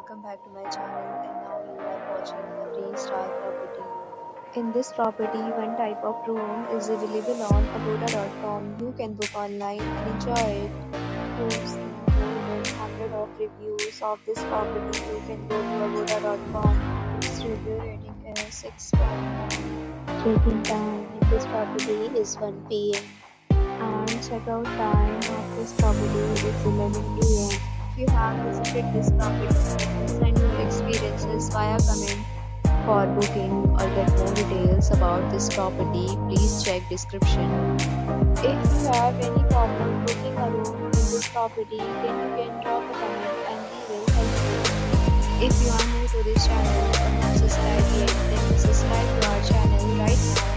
welcome back to my channel. And now you are watching a 3-star property. In this property, one type of room is available on agoda.com. You can book online and enjoy it. You've seen more than 100 of reviews of this property. You can go to agoda.com. Its review rating is 6.9. Check-in time in this property is 1 p.m. and checkout time of this property is 11 a.m. If you have visited this property, send your experiences via comment. For booking or get more details about this property, please check description. If you have any problem booking a room in this property, then you can drop a comment and we will help you. If you are new to this channel or not subscribed yet, then subscribe to our channel right now